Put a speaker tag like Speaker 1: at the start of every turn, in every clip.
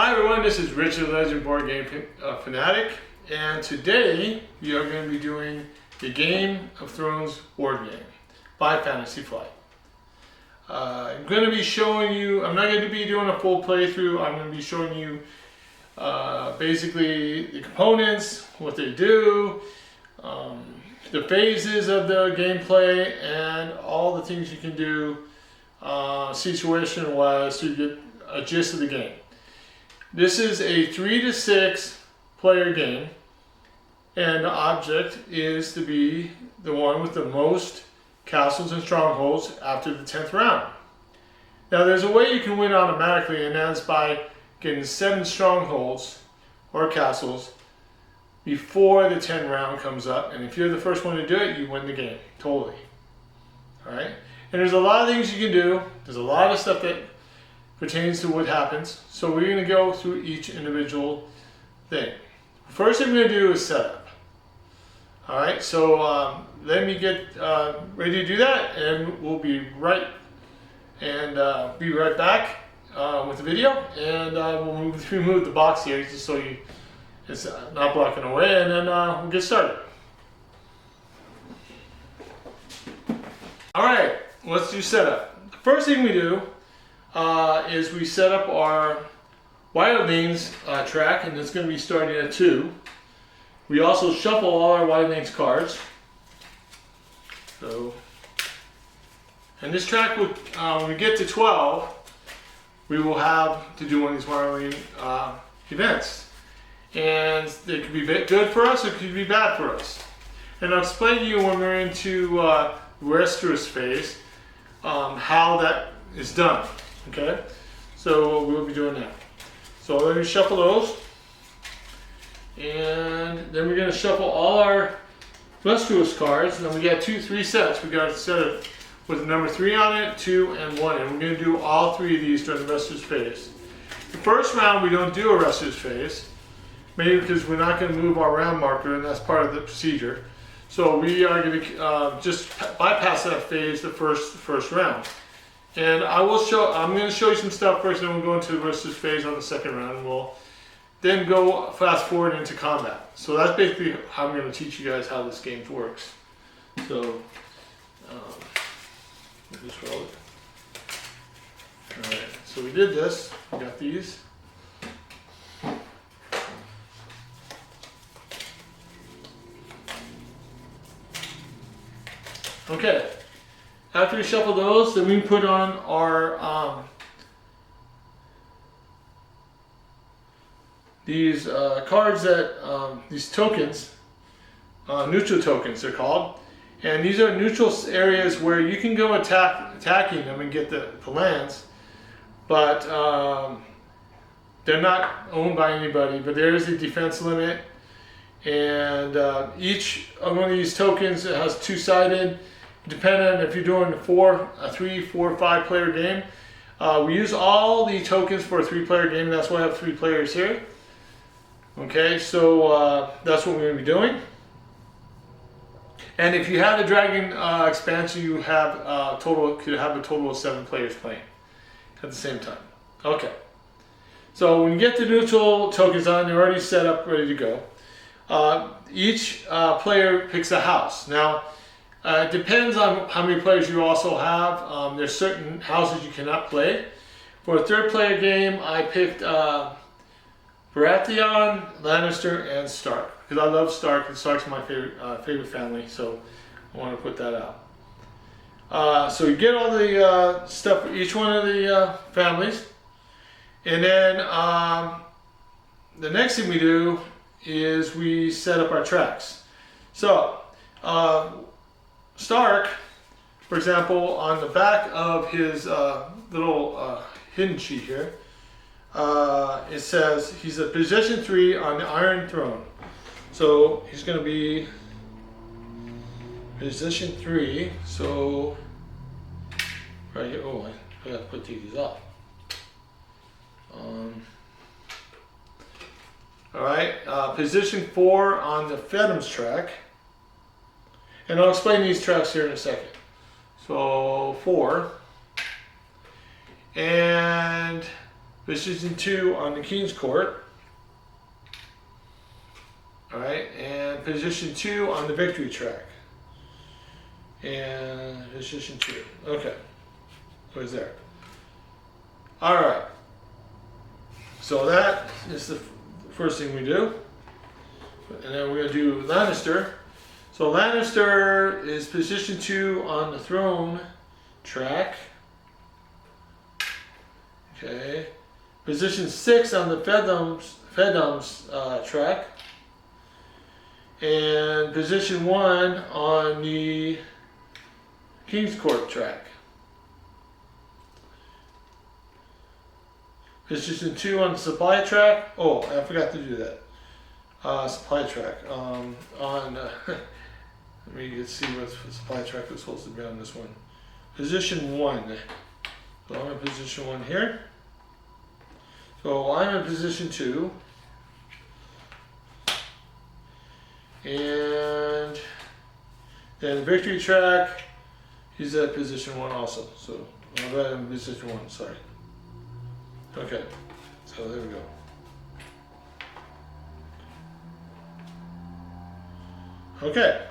Speaker 1: Hi everyone, this is Richard Legend Board Game Fanatic, and today we are going to be doing the Game of Thrones board game by Fantasy Flight. I'm going to be showing you, I'm not going to be doing a full playthrough, I'm going to be showing you basically the components, what they do, the phases of the gameplay, and all the things you can do situation-wise to get a gist of the game. This is a 3 to 6 player game, and the object is to be the one with the most castles and strongholds after the 10th round. Now there's a way you can win automatically, and that's by getting 7 strongholds or castles before the 10th round comes up, and if you're the first one to do it, you win the game, totally. Alright? And there's a lot of things you can do. There's a lot of stuff that pertains to what happens. So we're going to go through each individual thing. First thing we're going to do is setup. Alright, so let me get ready to do that, and we'll be right back with the video, and we'll remove the box here just so it's not blocking away, and then we'll get started. Alright, let's do setup. The first thing we do is we set up our Wildlings track, and it's going to be starting at 2. We also shuffle all our Wildlings cards. So, and this track, when we get to 12, we will have to do one of these Wildling events. And it could be good for us, or it could be bad for us. And I'll explain to you when we're into Westeros phase how that is done. Okay, so we'll be doing that. So let me shuffle those, and then we're going to shuffle all our Westeros cards. And then we got 3 sets. We got a set with the number 3 on it, 2, and 1, and we're going to do all 3 of these during the Westeros phase. The first round we don't do a Westeros phase, maybe because we're not going to move our round marker, and that's part of the procedure. So we are going to just bypass that phase the first round. And I'm going to show you some stuff first, and then we'll go into the Westeros phase on the second round, and we'll then go fast forward into combat. So that's basically how I'm going to teach you guys how this game works. So, we'll just roll it. Alright, so we did this. We got these. Okay. After we shuffle those, then we put on our these cards that these tokens, neutral tokens they're called, and these are neutral areas where you can go attacking them and get the lands, but they're not owned by anybody. But there is a defense limit, and each one of these tokens has 2-sided. Depending on if you're doing a 3, 4, 5 player game. We use all the tokens for a 3-player game. That's why I have 3 players here. Okay, so that's what we're going to be doing. And if you have the Dragon expansion, you have could have a total of 7 players playing at the same time. Okay. So when you get the neutral tokens on, they're already set up, ready to go. Each player picks a house. Now, it depends on how many players you also have. There's certain houses you cannot play. For a 3rd-player game, I picked Baratheon, Lannister, and Stark. Because I love Stark, and Stark's my favorite family, so I want to put that out. So you get all the stuff for each one of the families. And then the next thing we do is we set up our tracks. So, Stark, for example, on the back of his little hidden sheet here, it says he's at position 3 on the Iron Throne. So he's going to be position 3. So right here. Oh, I got to put these off. All right, position 4 on the Fedham's track. And I'll explain these tracks here in a second. So 4. And Position 2 on the King's Court. Alright, and position 2 on the victory track. And position 2. Okay. So it's there. Alright. So that is the first thing we do. And then we're going to do Lannister. So Lannister is position 2 on the throne track. Okay. Position 6 on the Fedoms track. And position 1 on the King's Court track. Position 2 on the supply track. Oh, I forgot to do that. Supply track. Let me see what supply track was supposed to be on this one. Position 1. So I'm in position 1 here. So I'm in position 2. And then victory track, he's at position 1 also. So I'm right in position 1, sorry. Okay, so there we go. Okay.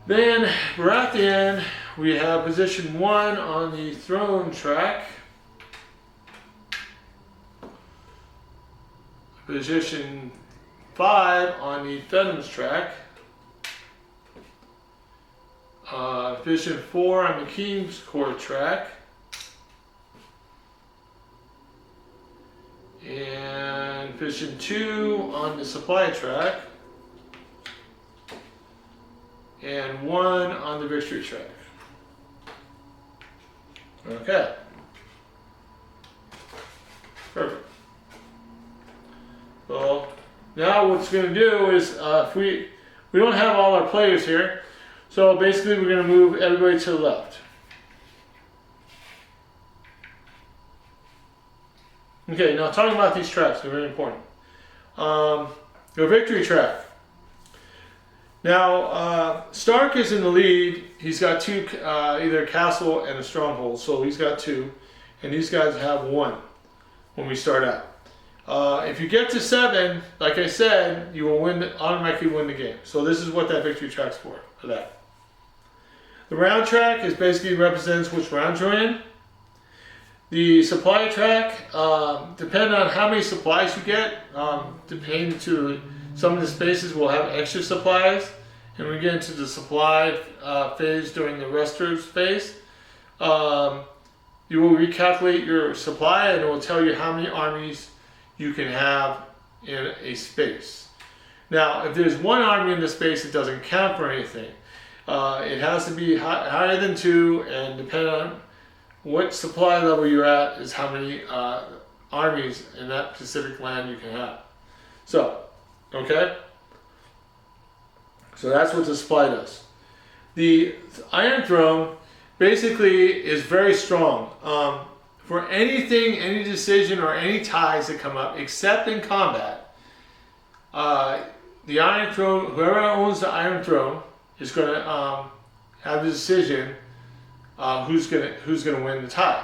Speaker 1: Then we're at the end. We have position 1 on the throne track. Position 5 on the Fedoms track. Position 4 on the King's Court track. And position 2 on the supply track. And 1 on the victory track. Okay. Perfect. So now what's going to do is if we don't have all our players here, so basically we're going to move everybody to the left. Okay, now talking about these tracks, they're very important. The victory track. Now Stark is in the lead. He's got 2, either a castle and a stronghold, so he's got 2, and these guys have 1 when we start out. If you get to 7, like I said, you will automatically win the game. So this is what that victory track's for that. The round track is basically represents which round you're in. The supply track, depending on how many supplies you get, depending to some of the spaces will have extra supplies. And we get into the supply phase during the Westeros phase. You will recalculate your supply and it will tell you how many armies you can have in a space. Now, if there's 1 army in the space, it doesn't count for anything. It has to be higher than 2, and depending on what supply level you're at is how many armies in that specific land you can have. So, okay? So that's what the supply does. The Iron Throne basically is very strong. For anything, any decision, or any ties that come up, except in combat, the Iron Throne, whoever owns the Iron Throne, is going to have the decision who's going to win the tie.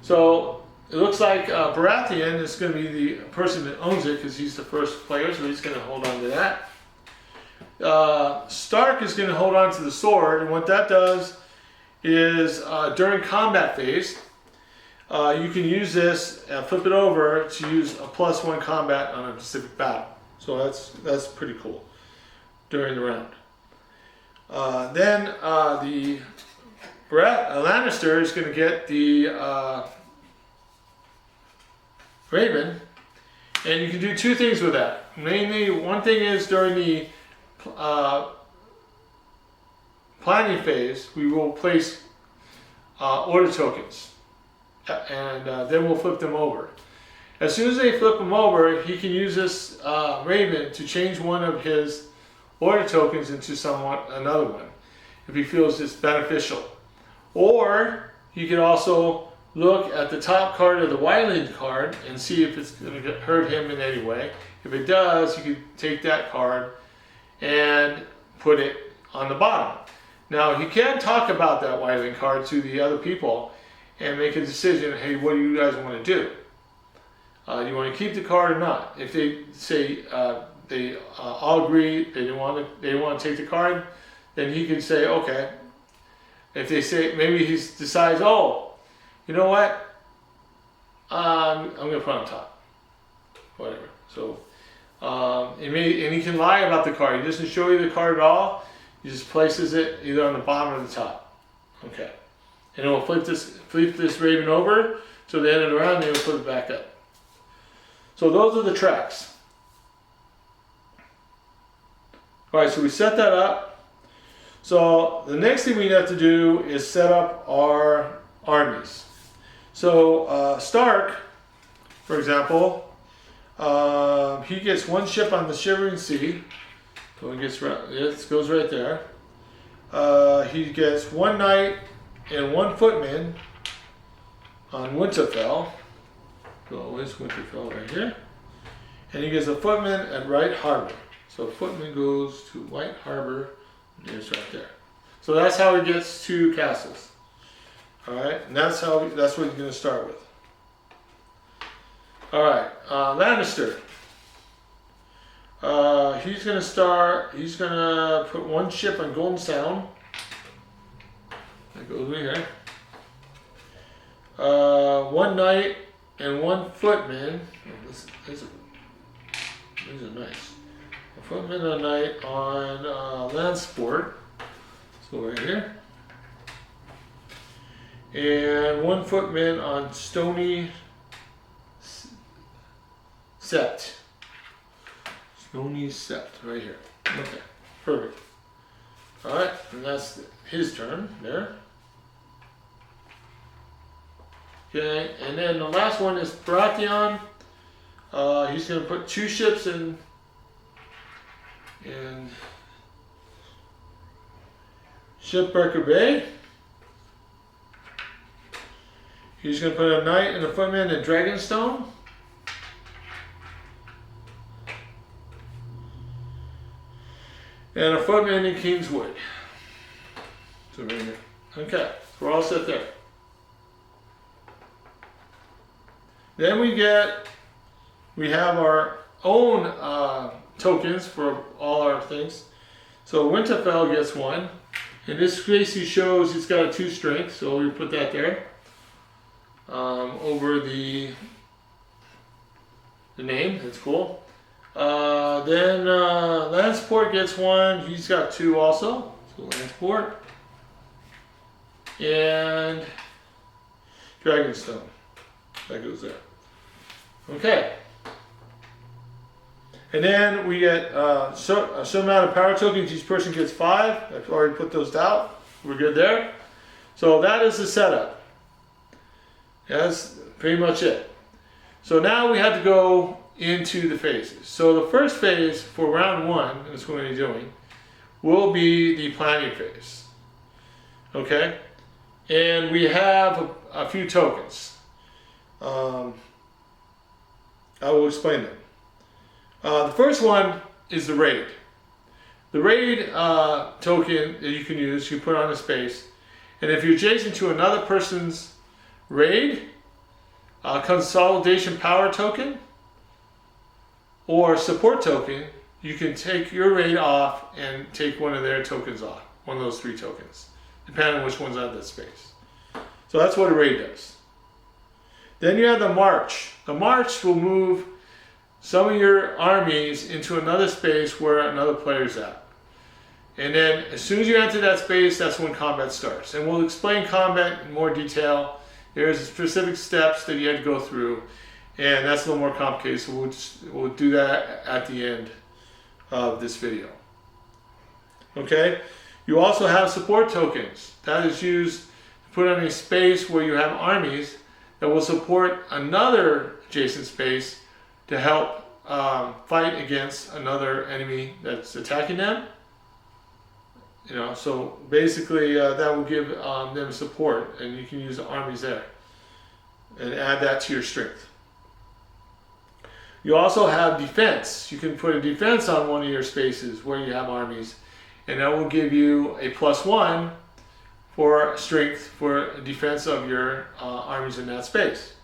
Speaker 1: So it looks like Baratheon is going to be the person that owns it because he's the first player, so he's going to hold on to that. Stark is going to hold on to the sword, and what that does is during combat phase, you can use this and flip it over to use a +1 combat on a specific battle. So that's pretty cool during the round. Then the Lannister is going to get the Raven, and you can do 2 things with that. Mainly, one thing is during the planning phase, we will place order tokens, and then we'll flip them over. As soon as they flip them over, he can use this Raven to change one of his order tokens into another one, if he feels it's beneficial. Or he could also look at the top card of the Wildling card and see if it's going to hurt him in any way. If it does, you could take that card and put it on the bottom. Now, he can talk about that Wildling card to the other people, and make a decision. Hey, what do you guys want to do? You want to keep the card or not? If they say they all agree they want to take the card, then he can say okay. If they say maybe he decides, oh, you know what, I'm gonna put it on top, whatever. So and he can lie about the card. He doesn't show you the card at all. He just places it either on the bottom or the top. Okay, and it will flip this raven over. So they end it around, and they will put it back up. So those are the tracks. All right, so we set that up. So the next thing we have to do is set up our armies. So Stark, for example, he gets one ship on the Shivering Sea. So he gets it goes right there. He gets one knight and one footman on Winterfell. So where's Winterfell? Right here. And he gets a footman at White Harbor. So footman goes to White Harbor, and it's right there. So that's how he gets 2 castles. All right, and that's what he's going to start with. All right, Lannister. He's going to put one ship on Golden Sound. That goes over here. One knight and one footman. Oh, these are nice. A footman and a knight on Landsport. So right here. And one footman on Stony Sept. Stony Sept, right here. Okay, perfect. All right, and that's his turn there. Okay, and then the last one is Baratheon. He's going to put 2 ships in Shipwrecker Bay. He's going to put a knight and a footman in Dragonstone. And a footman in Kingswood. So right here. Okay, we're all set there. Then we have our own tokens for all our things. So Winterfell gets 1. In this case, he shows he's got a 2 strength, so we put that there over the name. That's cool. Then Landsport gets 1. He's got 2 also. So Landsport and Dragonstone. That goes there. Okay. And then we get a certain amount of power tokens. Each person gets 5. I've already put those down. We're good there. So that is the setup. That's pretty much it. So now we have to go into the phases. So the first phase for round 1, that's what we're going to be doing, will be the planning phase. Okay? And we have a few tokens. I will explain them. The first one is the raid. The raid token that you can use, you put on a space, and if you're adjacent to another person's raid, consolidation power token, or support token, you can take your raid off and take one of their tokens off, one of those 3 tokens, depending on which one's on that space. So that's what a raid does. Then you have the march. The march will move some of your armies into another space where another player's at. And then as soon as you enter that space, that's when combat starts. And we'll explain combat in more detail. There's specific steps that you have to go through, and that's a little more complicated, so we'll do that at the end of this video. Okay? You also have support tokens. That is used to put on a space where you have armies that will support another adjacent space to help fight against another enemy that's attacking them. You know, so basically that will give them support, and you can use the armies there and add that to your strength. You also have defense. You can put a defense on one of your spaces where you have armies, and that will give you a +1 for strength for defense of your armies in that space.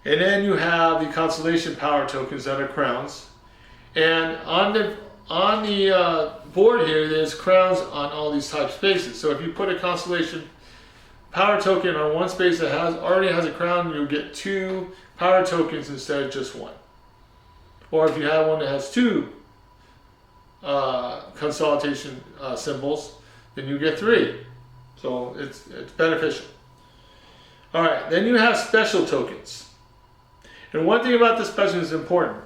Speaker 1: And then you have the constellation power tokens that are crowns. And on the board here, there's crowns on all these type spaces. So if you put a constellation power token on one space that already has a crown, you'll get 2 power tokens instead of just 1. Or if you have one that has 2 consolidation symbols, then you get 3. So it's beneficial. All right, then you have special tokens. And one thing about the special is important.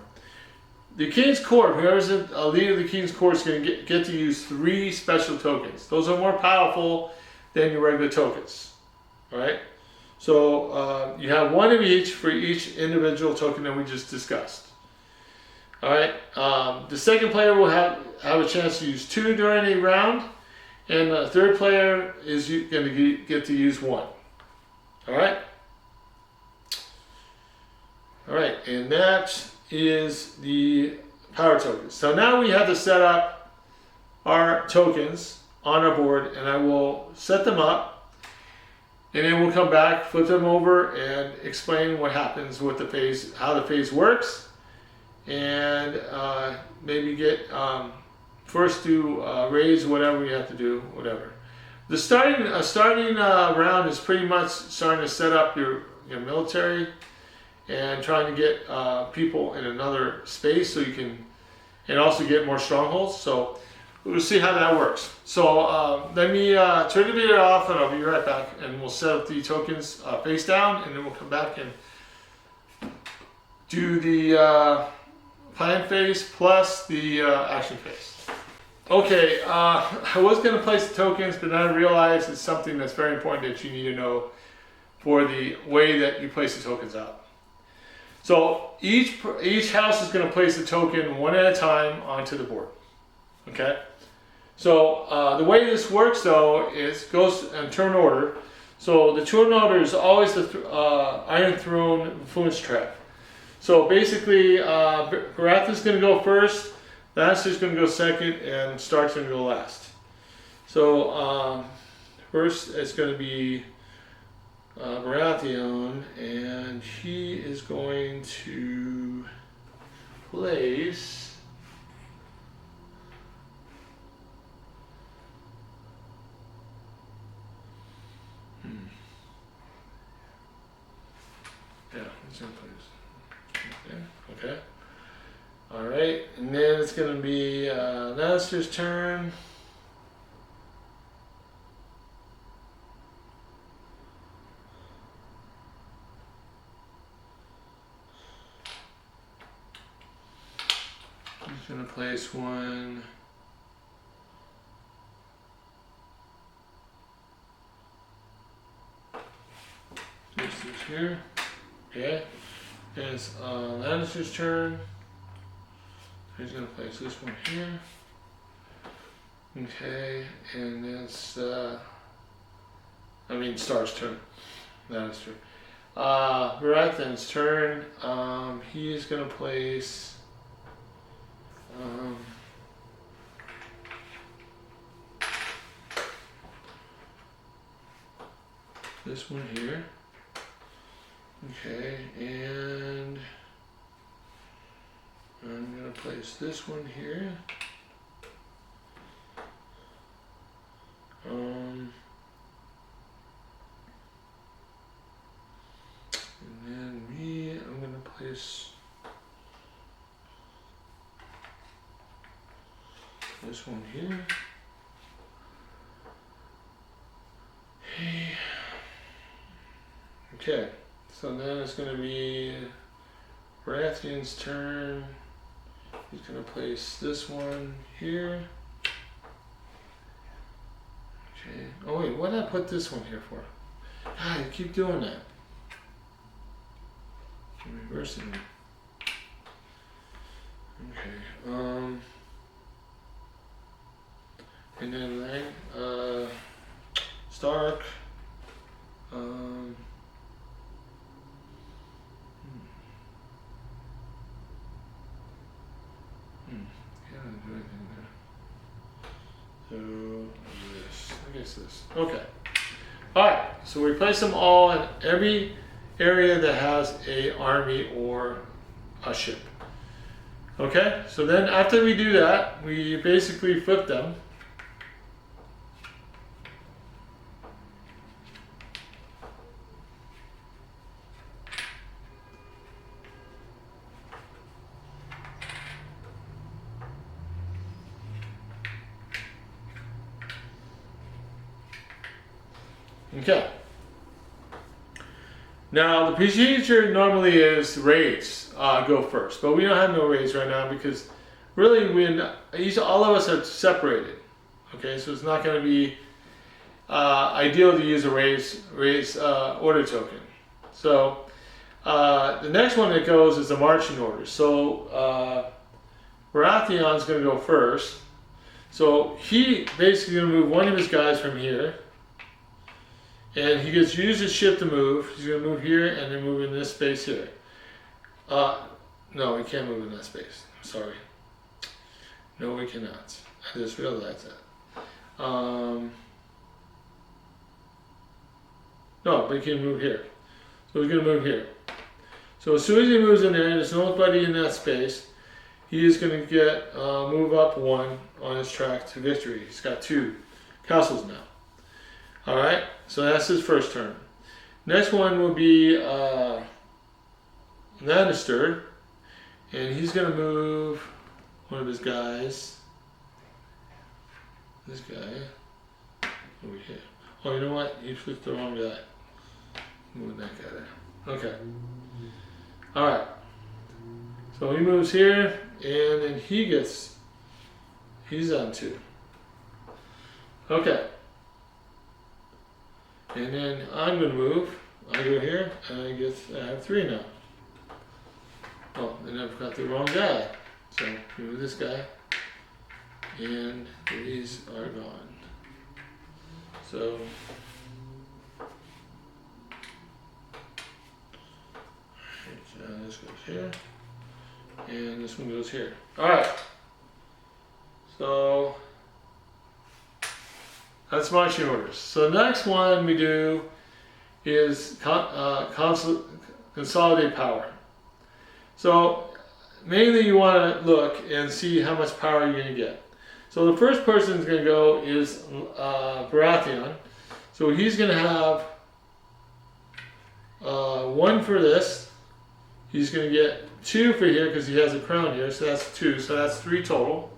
Speaker 1: The King's Court, whoever's a leader of the King's Court is going to get to use 3 special tokens. Those are more powerful than your regular tokens. All right? So you have 1 of each for each individual token that we just discussed. All right? The second player will have a chance to use 2 during a round, and the third player is going to get to use 1. All right? All right, and that is the power tokens. So now we have to set up our tokens on our board, and I will set them up, and then we'll come back, flip them over, and explain what happens with the phase, how the phase works, and maybe get first do raise whatever we have to do, whatever. The starting round is pretty much starting to set up your military and trying to get people in another space so you can, and also get more strongholds. So we'll see how that works. So let me turn the video off, and I'll be right back, and we'll set up the tokens face down, and then we'll come back and do the plan phase plus the action phase. Okay, I was going to place the tokens, but then I realized it's something that's very important that you need to know for the way that you place the tokens out. So each house is going to place a token 1 at a time onto the board. Okay. So the way this works though is goes in turn order. So the turn order is always the Iron Throne influence trap. So basically, Baratheon is going to go first, Lannister is going to go second, and Stark's going to go last. So first it's going to be Baratheon, and he is going to place yeah, he's going to place okay. All right, and then it's going to be Lannister's turn. He's going to place one. This is here. Okay. And it's Lannister's turn. He's going to place this one here. Okay. And it's, Stark's turn. Lannister. Baratheon's turn. He is going to place. This one here. Okay, and I'm going to place this one here. And then I'm going to place this one here. Okay, so then it's going to be Baratheon's turn. He's going to place this one here. Okay. Oh wait, why did I put this one here for? God, you keep doing that. I'm reversing it. Okay. And then Stark. Can't do anything there. So this. Okay, replace this. Okay. Alright, so we place them all in every area that has a army or a ship. Okay, so then after we do that, we basically flip them. Okay. Now the procedure normally is raids go first, but we don't have no raids right now because really all of us are separated. Okay, so it's not going to be ideal to use a raise order token. So the next one that goes is the marching order. So Baratheon's going to go first. So he basically going to move one of his guys from here. And he gets to use his ship to move. He's going to move here and then move in this space here. No, he can't move in that space. I'm sorry. No, we cannot. I just realized that. No, but he can move here. So he's going to move here. So as soon as he moves in there, there's nobody in that space. He is going to get move up 1 on his track to victory. He's got 2 castles now. Alright, so that's his first turn. Next one will be Lannister, and he's going to move one of his guys. This guy over here. Oh, you know what? You flipped the wrong guy. Move that guy there. Okay. Alright. So he moves here, and then he's on 2. Okay. And then I'm going to move. I go here, and I have 3 now. Oh, then I've got the wrong guy. So move this guy, and these are gone. So this goes here, and this one goes here. All right. So that's marching orders. So the next one we do is consolidate power. So mainly you want to look and see how much power you're going to get. So the first person is going to go is Baratheon. So he's going to have 1 for this. He's going to get 2 for here because he has a crown here. So that's 2. So that's 3 total.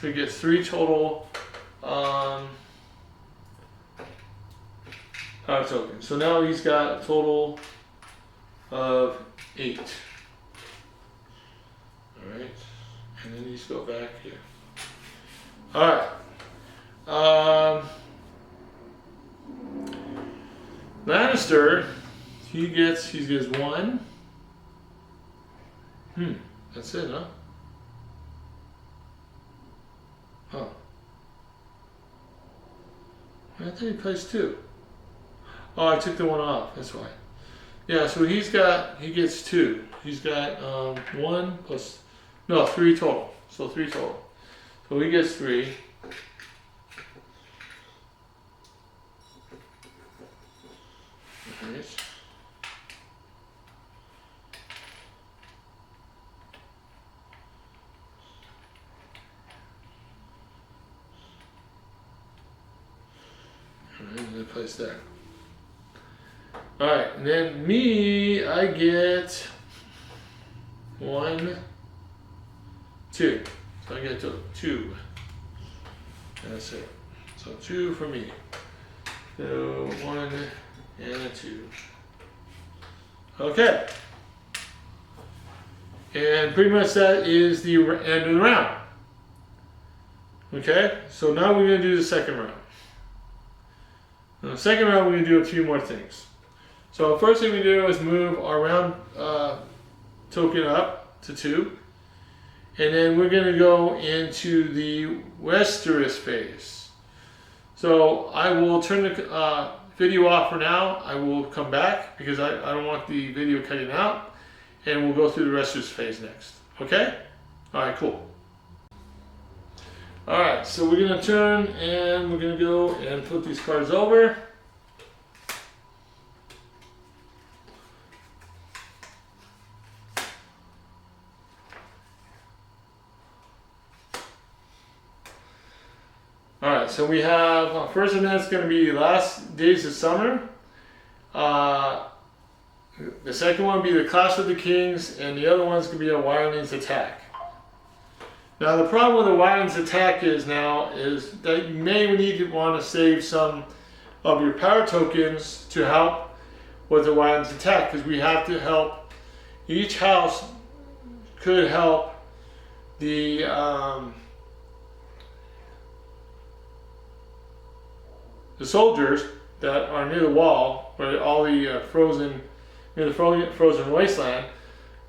Speaker 1: So he gets 3 total power tokens. So now he's got a total of 8. Alright. And then these go back here. Alright. Lannister, he gets 1. That's it, huh? Huh. I thought he placed 2. Oh, I took the 1 off, that's why. Yeah, so he gets 2. He's got 1 plus, no, 3 total. So 3 total. So he gets 3. Right. Alright, place there. Alright, and then me, I get 1, 2. So I get 2. That's it. So 2 for me. So 1 and a 2. Okay. And pretty much that is the end of the round. Okay, so now we're going to do the second round. In the second round, we're going to do a few more things. So first thing we do is move our round token up to 2. And then we're going to go into the Westeros phase. So I will turn the video off for now. I will come back because I don't want the video cutting out. And we'll go through the Westeros phase next. Okay? Alright, cool. Alright, so we're going to turn and we're going to go and flip these cards over. Alright, so we have, first event's going to be Last Days of Summer. The second one will be the Clash of the Kings, and the other one's going to be a Wildlings Attack. Now the problem with the Wildlings Attack is that you may need to want to save some of your power tokens to help with the Wildlings Attack, because we have to help, each house could help the soldiers that are near the wall, where all the near the frozen wasteland,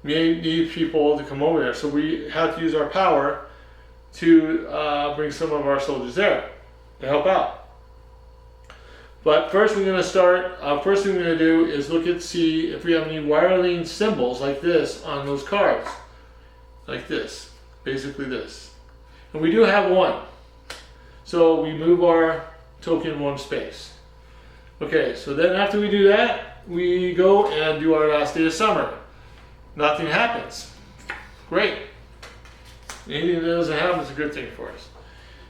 Speaker 1: may need people to come over there. So we have to use our power to bring some of our soldiers there to help out. But first we're going to start, first thing we're going to do is look at, see if we have any Wildling symbols like this on those cards. Like this, basically this. And we do have one. So we move our token one space. Okay, so then after we do that, we go and do our Last Day of Summer. Nothing happens. Great. Anything that doesn't happen is a good thing for us.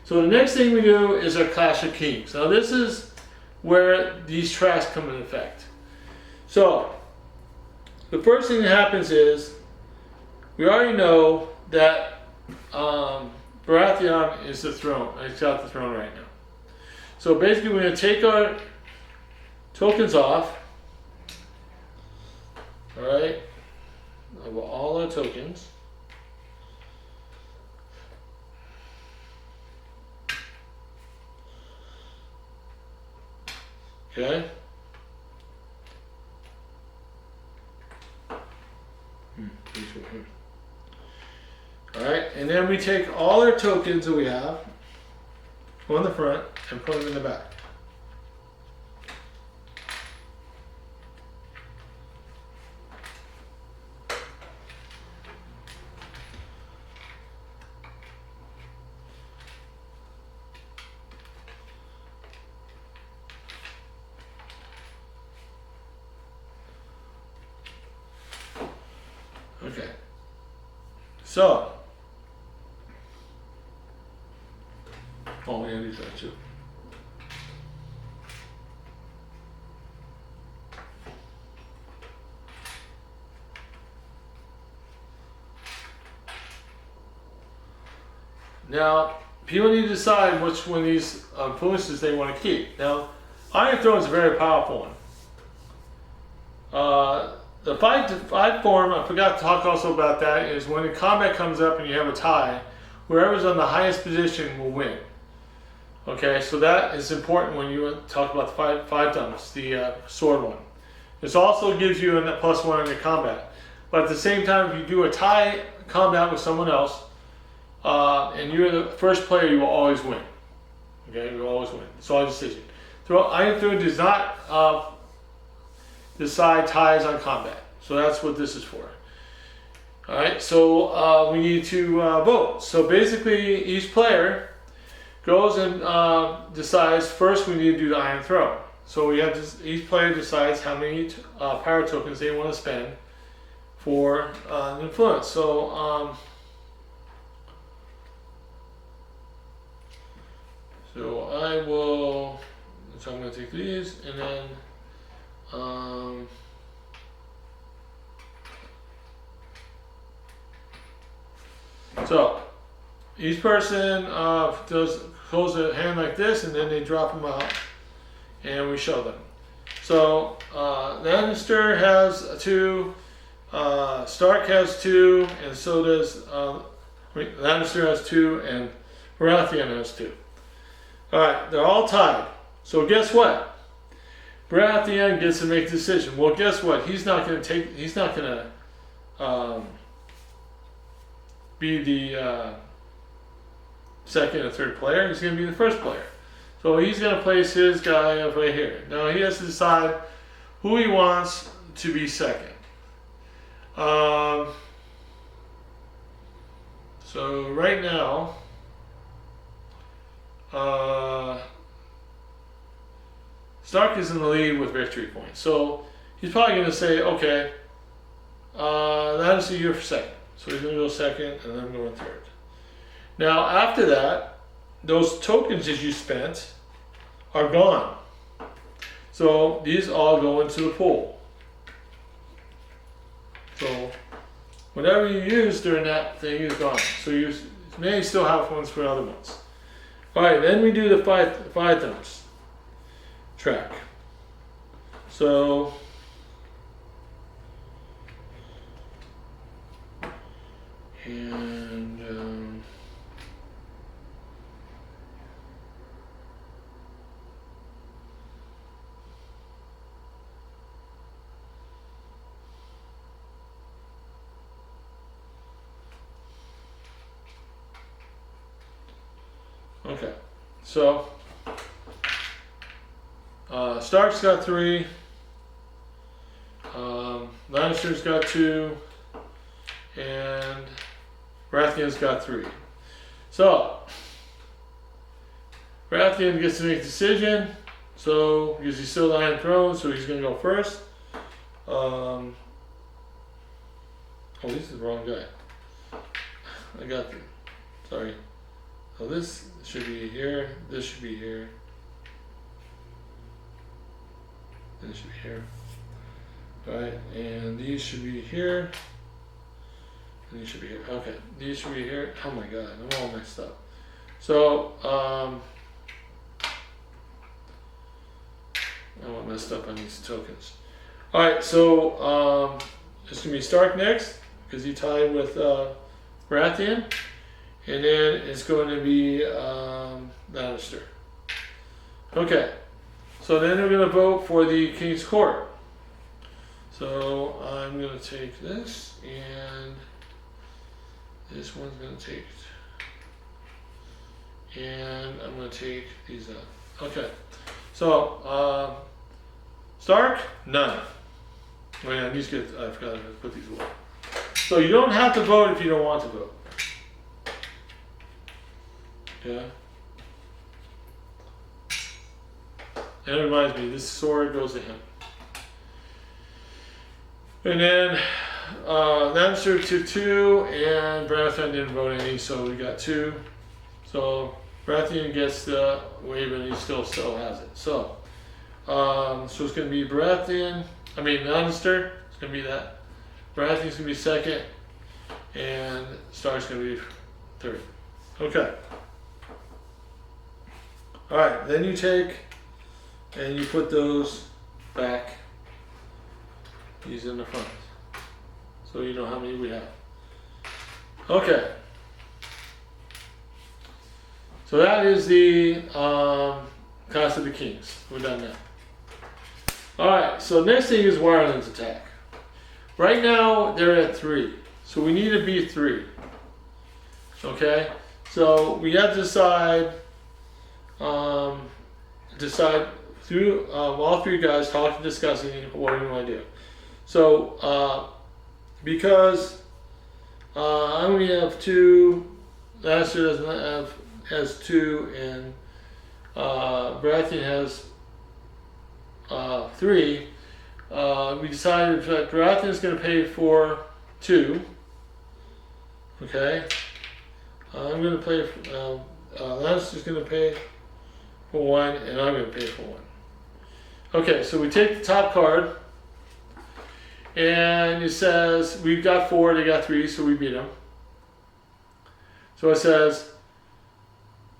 Speaker 1: So the next thing we do is our Clash of Kings. Now this is where these tracks come into effect. So the first thing that happens is we already know that Baratheon is the throne. He's got the throne right now. So basically we're going to take our tokens off. Alright, of all our tokens. Okay. Alright, and then we take all our tokens that we have on the front and put them in the back. Okay, so, oh, yeah, these are too. Now, people need to decide which one of these influences they want to keep. Now, Iron Throne is a very powerful one. The fight form, I forgot to talk also about that, is when the combat comes up and you have a tie, whoever's on the highest position will win. Okay, so that is important when you talk about the five thumbs, the sword one. This also gives you a +1 in the combat. But at the same time, if you do a tie combat with someone else, and you're the first player, you will always win. Okay, you will always win. It's all a decision. Iron Throne does not decide ties on combat. So that's what this is for. Alright, so we need to vote. So basically, each player goes and decides, first we need to do the Iron Throne. So we have to, each player decides how many power tokens they want to spend for influence. So I will, so I'm going to take these and then so each person holds a hand like this, and then they drop them out, and we show them. So Lannister has 2, Stark has 2, and so does Lannister has 2, and Baratheon has 2. All right, they're all tied. So guess what? Baratheon gets to make the decision. Well, guess what? He's not going to be the second or third player. He's going to be the first player. So he's going to place his guy right here. Now he has to decide who he wants to be second. So right now, Stark is in the lead with victory points. So he's probably going to say, okay, Lannister, you're for second. So he's going to go second, and then I'm going third. Now, after that, those tokens that you spent are gone. So these all go into the pool. So whatever you use during that thing is gone. So you may still have ones for other ones. All right, then we do the five thumbs track. So and okay, so Stark's got 3, Lannister's got 2, and Baratheon's got 3. So Baratheon gets to make a decision, so because he's still the Iron Throne, so he's going to go first. Oh, this is the wrong guy. I got the, sorry. So this should be here, this should be here. This should be here. Alright, and these should be here. And these should be here. Okay, these should be here. Oh my god, I'm all mixed up. So, I'm all messed up on these tokens. Alright, so it's going to be Stark next, because he tied with Baratheon. And then it's going to be Lannister. Okay. So then we're going to vote for the King's Court. So I'm going to take this, and this one's going to take it. And I'm going to take these out. Okay. So, Stark, none. Oh yeah, these get, I forgot to put these away. So you don't have to vote if you don't want to vote. Yeah. And it reminds me, this sword goes to him. And then Lannister took 2, and Baratheon didn't vote any, so we got 2. So Baratheon gets the wave, and he still has it. So, so it's going to be Lannister. It's going to be that. Baratheon's going to be second, and Stark's going to be third. Okay. All right, then you take and you put those back. These in the front, so you know how many we have. Okay. So that is the Cast of the Kings. We're done now. All right. So next thing is Wireless attack. Right now they're at 3, so we need to beat 3. Okay. So we have to decide through all 3 guys talking, discussing what we want to do. So because I only have 2, Lannister has 2, and Baratheon has 3. We decided that Baratheon is going to pay for 2. Okay. I'm going to pay. Lannister's going to pay for 1, and I'm going to pay for 1. Okay, so we take the top card, and it says we've got 4, they got 3, so we beat them. So it says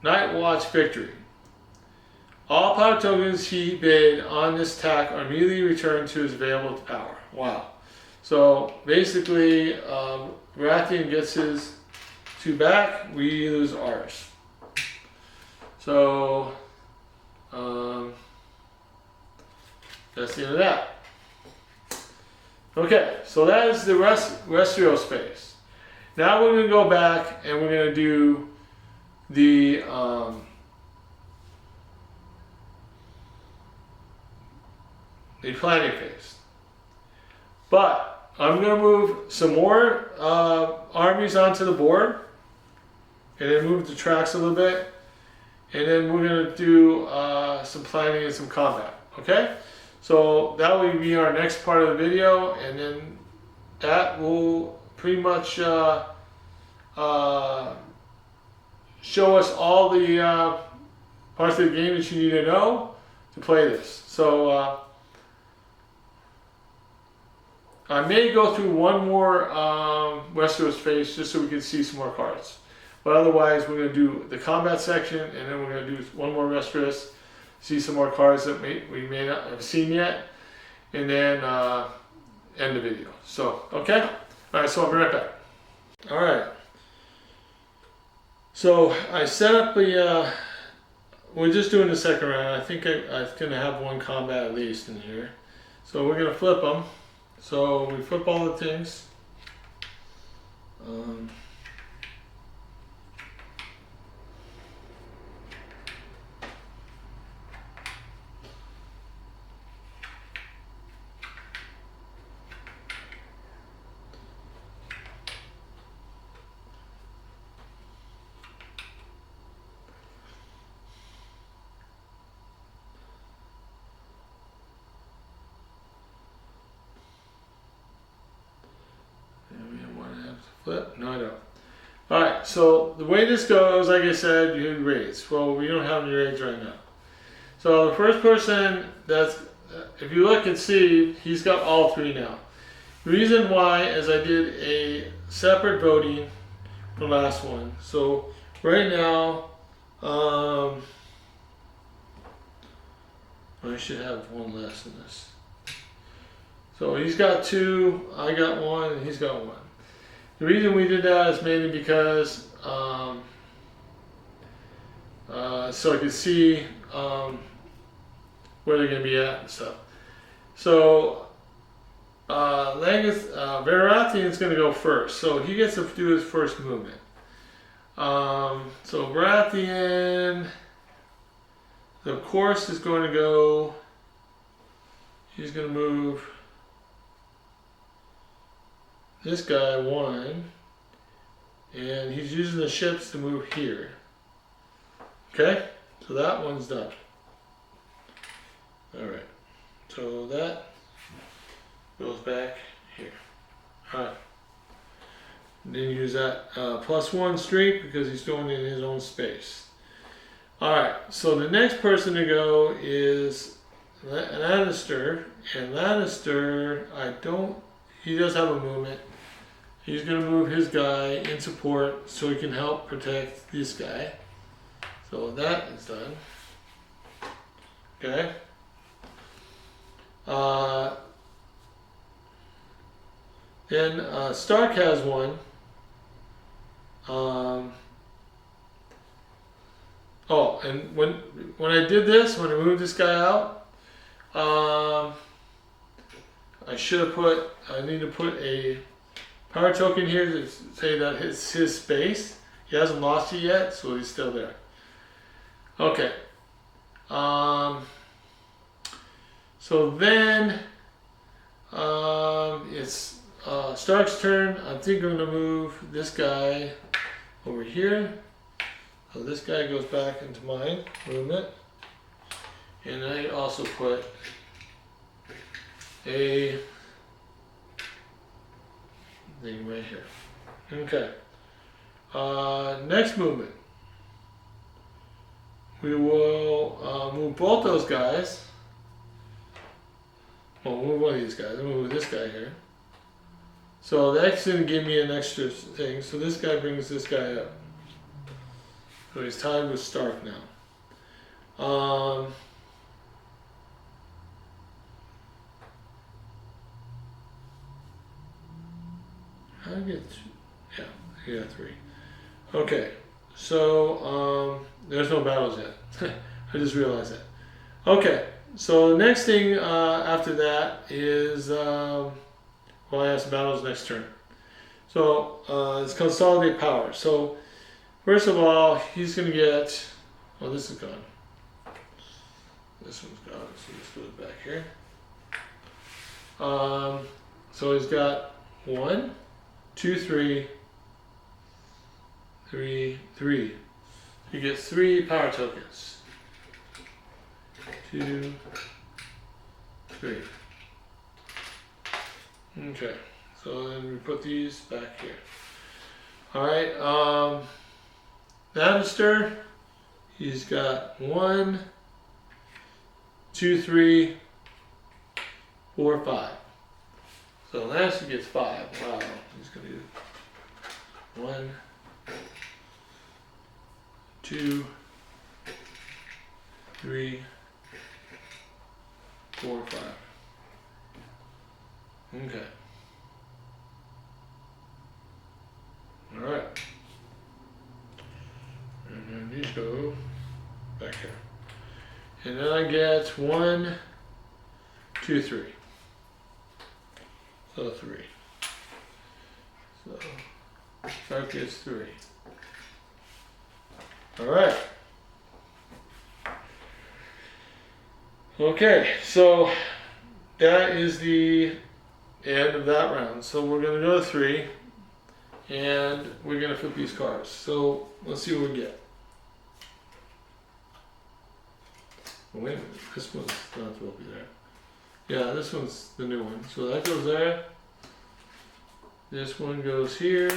Speaker 1: Night Watch victory. All power tokens he bid on this attack are immediately returned to his available power. Wow. So basically, Baratheon gets his 2 back, we lose ours. So that's the end of that. Okay, so that is the Westeros space. Now we're going to go back and we're going to do the planning phase. But I'm going to move some more armies onto the board, and then move the tracks a little bit. and then we're going to do some planning and some combat. Okay, so that will be our next part of the video, and then that will pretty much show us all the parts of the game that you need to know to play this. So I may go through one more Westeros phase just so we can see some more cards. But otherwise, we're going to do the combat section, and then we're going to do one more Westeros, see some more cards that we may not have seen yet, and then end the video. So, okay? All right, so I'll be right back. All right. So I set up the, we're just doing the second round. I think I'm going to have one combat at least in here. So we're going to flip them. So we flip all the things. Flip? No, I don't. Alright, so the way this goes, like I said, you raids. Well, we don't have any raids right now. So the first person that's, if you look and see, he's got all three now. The reason why is I did a separate voting for the last one. So right now, I should have one less than this. So he's got two, I got one, and he's got one. The reason we did that is mainly because so I could see where they're going to be at and stuff. So Baratheon's going to go first, so he gets to do his first movement. So Baratheon, of course, is going to go. He's going to move this guy one, and he's using the ships to move here. Okay, so that one's done. All right, so that goes back here. All right, then use that +1 streak because he's going in his own space. All right, so the next person to go is Lannister, and Lannister, he does have a movement. He's going to move his guy in support so he can help protect this guy. So that is done. Okay. Then Stark has one. Oh, and when I did this, when I moved this guy out, I need to put a power token here to say that it's his space. He hasn't lost it yet, so he's still there. Okay. So then it's Stark's turn. I think I'm going to move this guy over here. So this guy goes back into my movement. And I also put a thing right here. Okay. Next movement. We will move both those guys. Well, we'll move one of these guys. I'm going to move this guy here. So that's going to give me an extra thing. So this guy brings this guy up. So he's tied with Stark now. How did I get two? Yeah, I got three. Okay, so there's no battles yet. I just realized that. Okay, so the next thing after that is, well, I have some battles next turn. So it's consolidate power. So first of all, he's going to get, well, this is gone. This one's gone, so let's put it back here. So he's got 1, 2, 3, 3, 3. He gets 3 power tokens. 2, 3. Okay, so then we put these back here. Alright, Lannister, he's got 1, 2, 3, 4, 5. So Lannister gets 5. Wow, he's gonna do 1, 2, 3, 4, 5. Okay. Alright. And then these go back here. And then I get 1, 2, 3. So 3. So Shark gets 3. Alright. Okay, so that is the end of that round. So we're going to go to 3, and we're going to flip these cards. So let's see what we get. Oh, wait a minute, this one's not supposed to be there. Yeah, this one's the new one. So that goes there. This one goes here.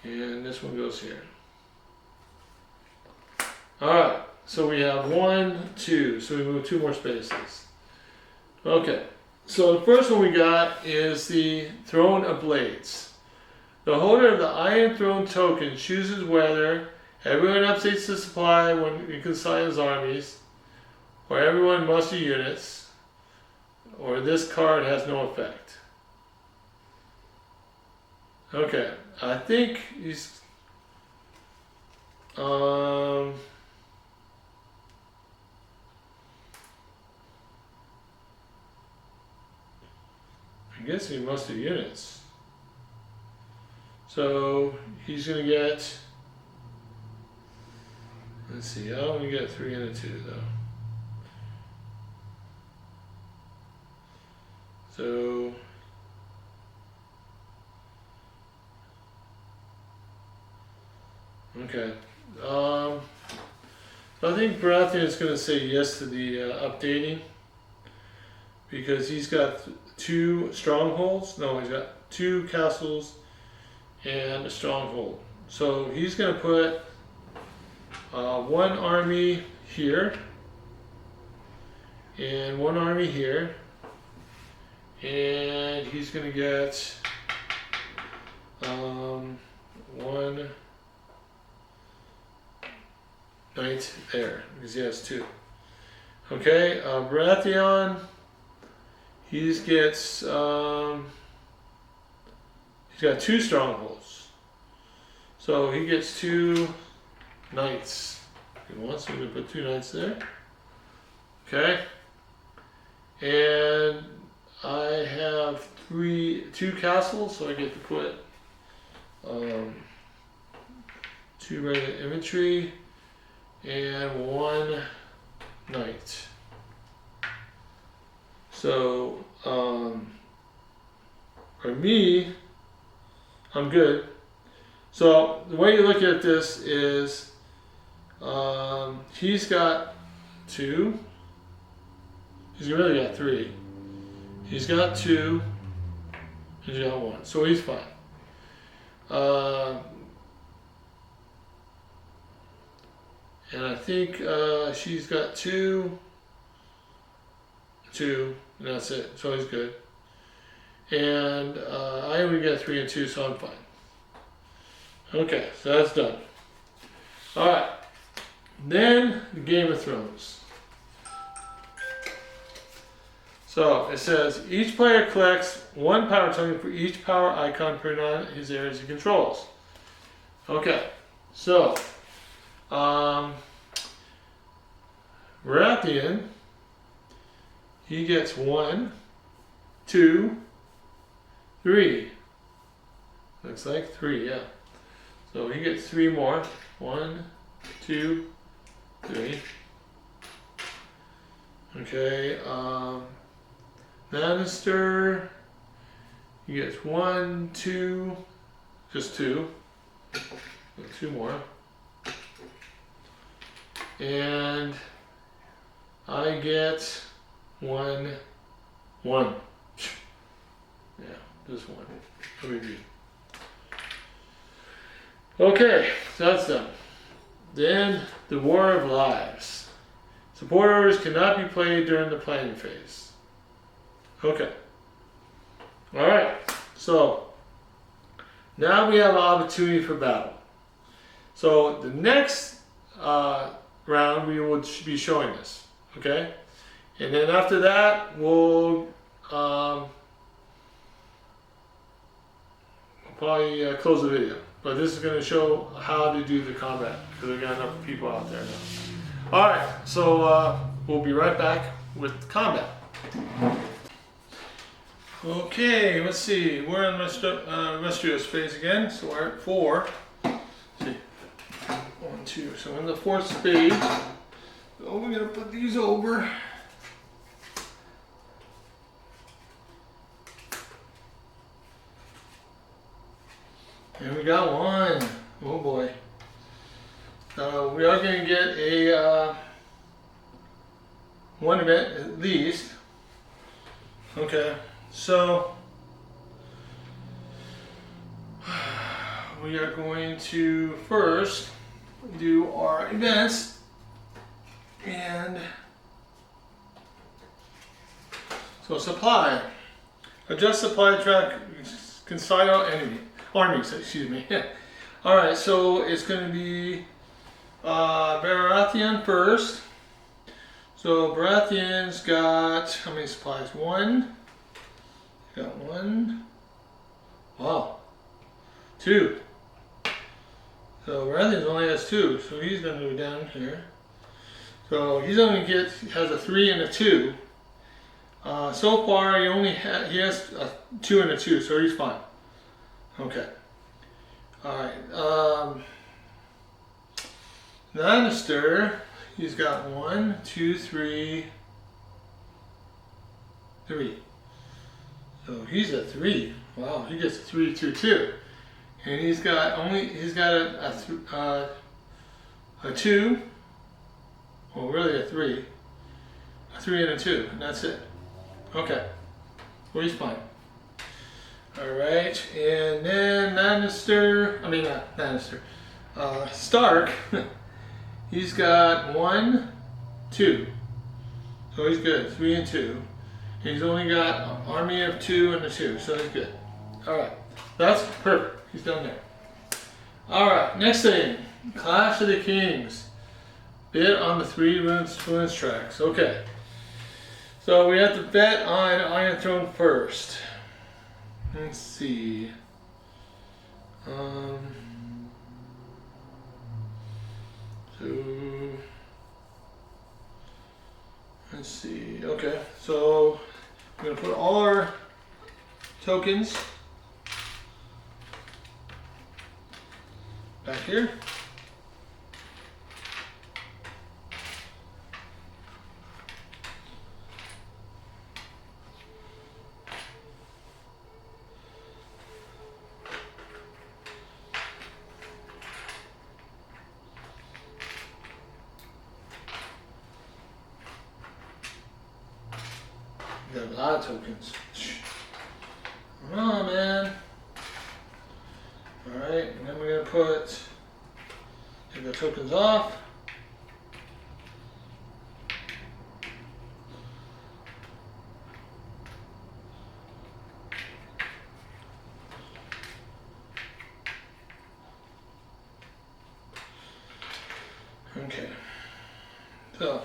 Speaker 1: And this one goes here. Alright, so we have 1, 2. So we move 2 more spaces. Okay, so the first one we got is the Throne of Blades. The holder of the Iron Throne token chooses whether everyone updates the supply when he consigns armies, or everyone muster units, or this card has no effect. Okay, I think he's I guess he muster units. So he's gonna get, let's see, I only get 3 and a 2 though. So okay. I think Baratheon is going to say yes to the updating, because he's got 2 strongholds. No, he's got 2 castles and a stronghold. So he's going to put 1 army here and 1 army here, and he's going to get 1 knight there, because he has 2. Okay, Baratheon, he's got 2 strongholds. So he gets 2 knights. If he wants, so we can put 2 knights there. Okay. And I have 2 castles, so I get to put 2 regular infantry and 1 knight. So for me, I'm good. So the way you look at this is he's got 2. He's really got 3. He's got 2. He's got 1. So he's fine. And I think she's got 2, and that's it. So he's good. And I only got 3 and 2, so I'm fine. Okay, so that's done. Alright. Then, the Game of Thrones. So, it says, each player collects 1 power token for each power icon printed on his areas he controls. Okay, so, Baratheon, he gets 1, 2, 3. Looks like 3, yeah. So he gets 3 more. 1, 2, 3. Okay, Lannister, he gets 1, 2, just 2. 2 more. And I get 1, 1. Yeah, just 1. Let me read. Okay, so that's done. Then the War of Lives. Support orders cannot be played during the planning phase. Okay. Alright, so now we have an opportunity for battle. So the next round we will be showing this. Okay? And then after that we'll probably close the video. But this is going to show how to do the combat because we got enough people out there now. Alright, so we'll be right back with combat. Okay, let's see. We're in Westeros phase again, so we're at 4. Let's see. 1, 2. So in the 4th phase. So we're going to put these over. And we got 1. Oh boy. We are going to get a 1 event at least. Okay, so we are going to first do our events and so supply. Adjust supply track, consigned armies, excuse me. Alright, so it's going to be Baratheon first. So Baratheon's got how many supplies? 1. Got 1. Wow. 2. So Baratheon only has 2, so he's going to go down here. So he's only has a 3 and a 2. So far he has a 2 and a 2, so he's fine. Okay. Alright. Lannister, he's got 1, 2, 3. So he's at 3. Wow, he gets a 3, 2, 2. And he's got a 2. Well, really a 3. A 3 and a 2, and that's it. Okay. Well, he's fine. Alright, and then Stark, he's got 1, 2. So he's good, 3 and 2. He's only got an army of 2 and a 2, so he's good. Alright, that's perfect. He's done there. Alright, next thing. Clash of the Kings. Bid on the 3 ruins tracks. Okay. So we have to bet on Iron Throne first. Let's see. So let's see. Okay, so I'm gonna put all our tokens back here. Got a lot of tokens. Come on, man. Alright, and then we're going to take the tokens off. Okay. So.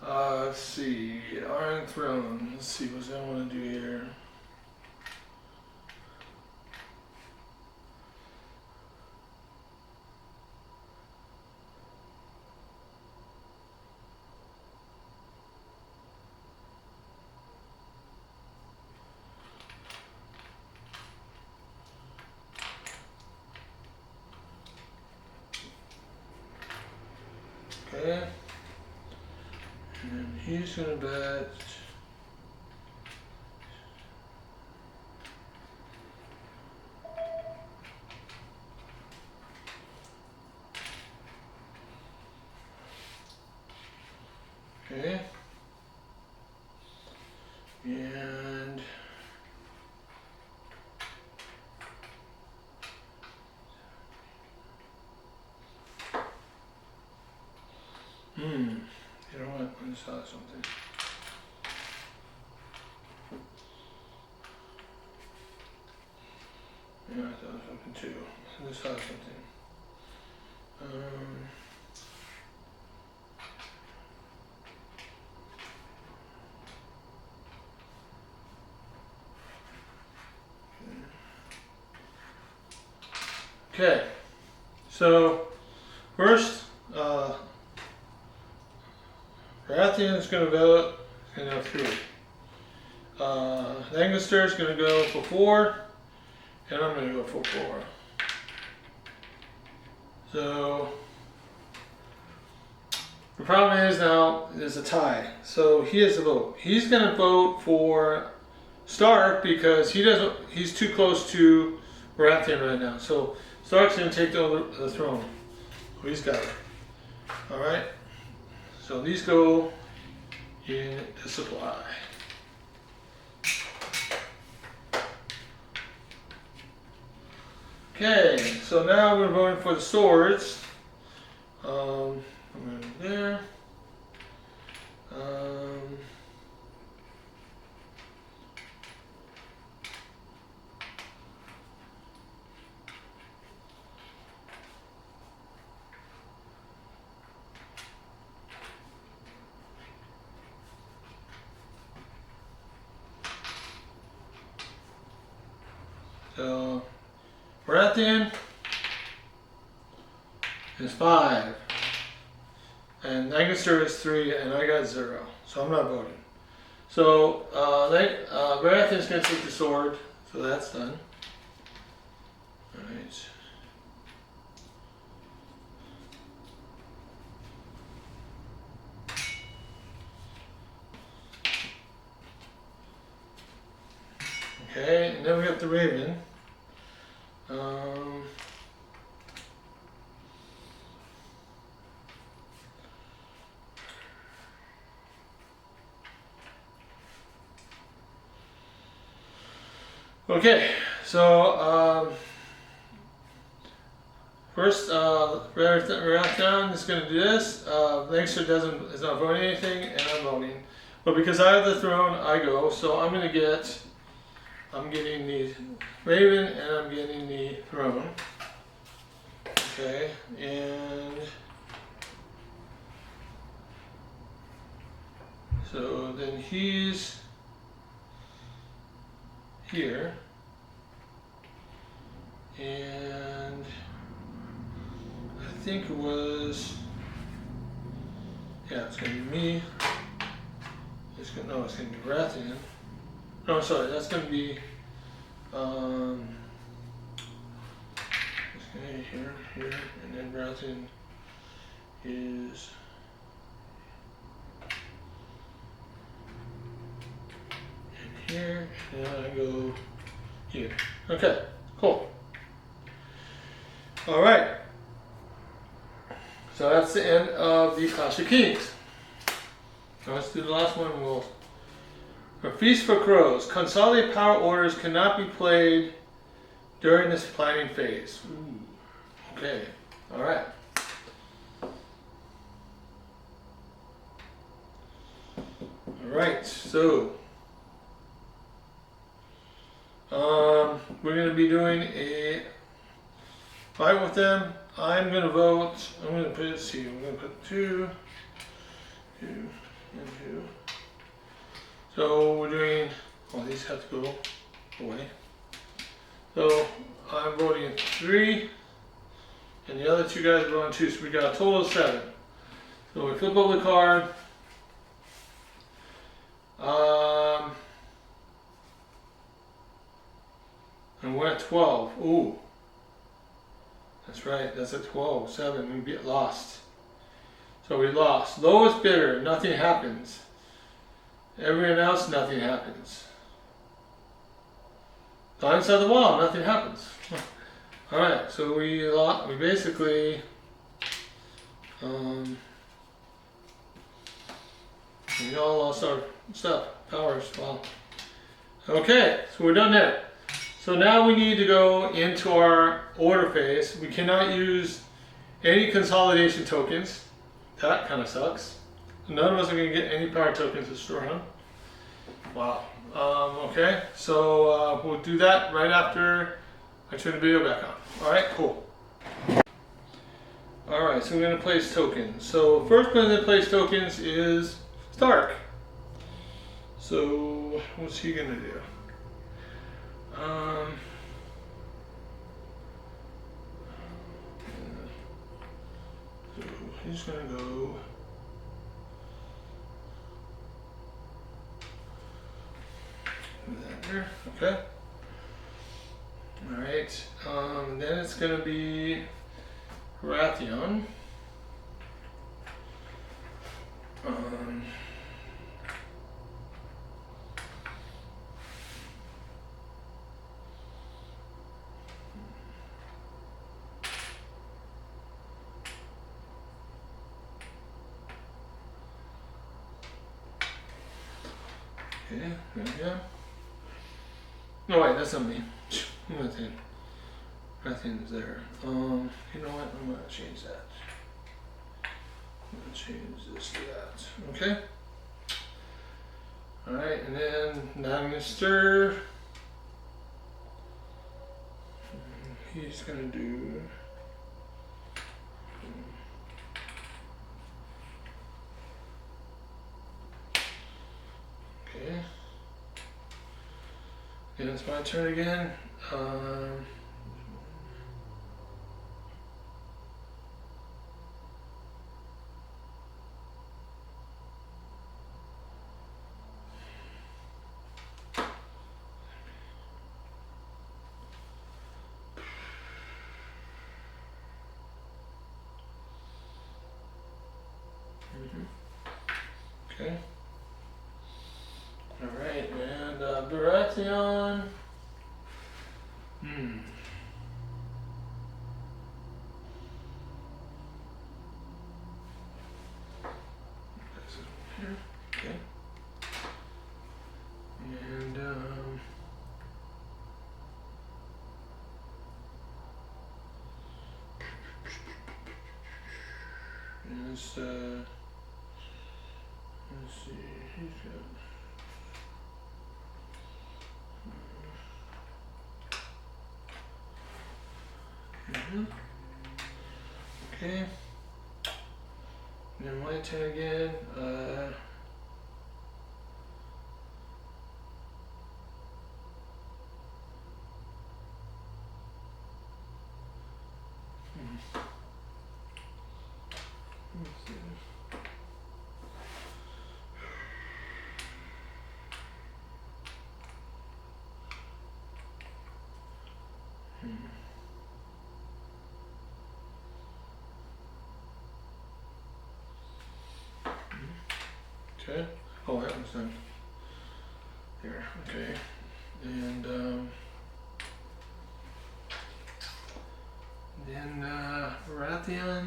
Speaker 1: Let's see, Iron Throne. Let's see what I want to do here. Okay. And he's gonna bet. Okay. And you know what? I just saw something. Yeah, I thought something too. I just saw something. Okay, so first, Baratheon is going to vote, and have 3. Lannister is going to go for 4, and I'm going to go for 4. So the problem is now there's a tie, so he has to vote. He's going to vote for Stark because he's too close to Baratheon right now. So Stark's going to take the throne. So he's got it. All right. So these go in the supply. Okay, so now we're voting for the swords. I'm going there. So Baratheon is 5, and Lannister is 3, and I got 0, so I'm not voting. So Baratheon's going to take the sword, so that's done. All right. Okay, and then we got the Raven. Okay, so first Baratheon is going to do this. Lannister is not voting anything, and I'm voting. But because I have the throne, I go. So I'm getting the Raven, and I'm getting the throne. Okay, and so then he's here, and I think it was, yeah, it's gonna be me. It's gonna be Baratheon. No, sorry, that's gonna be it's gonna be here, and then Baratheon is in here, and I go here. Okay, cool. All right. So that's the end of the Clash of Kings. Now let's do the last one. A Feast for Crows. Consolidated power orders cannot be played during this planning phase. Ooh. Okay. All right. All right. So we're going to be doing a fight with them. I'm going to vote. I'm going to put it. See, I'm going to put 2, and 2. So we're doing. Well, these have to go away. So I'm voting 3, and the other 2 guys are voting 2. So we got a total of 7. So we flip over the card. And we're at 12. Ooh. That's right, that's at 12. 7. We get lost. So we lost. Lowest bidder, nothing happens. Everyone else, nothing happens. Blind side of the wall, nothing happens. Alright, so we basically We all lost our stuff, powers. Wow. Okay, so we're done there. So now we need to go into our order phase. We cannot use any consolidation tokens. That kind of sucks. None of us are going to get any power tokens to store on. Wow. Okay, so we'll do that right after I turn the video back on. Alright, cool. Alright, so we're going to place tokens. So first person to place tokens is Stark. So what's he going to do? So he's going to go. There. Okay. All right. Then it's going to be Baratheon. Okay, there we go. No, wait, that's not me. Baratheon's there. You know what? I'm going to change that. I'm going to change this to that. Okay. All right, and then now I'm going to stir. He's going to do. Okay. And it's my turn again. Okay. All right, and Baratheon. Okay. And let's see, he's got. Okay. Then my turn again. Let's see. Okay. Oh, that was done. Here. Okay. And then Baratheon.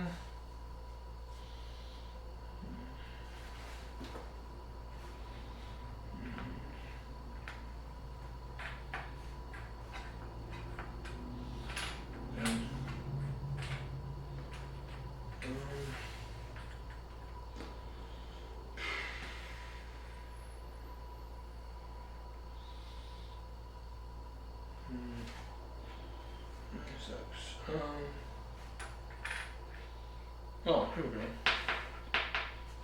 Speaker 1: Oh, here we go.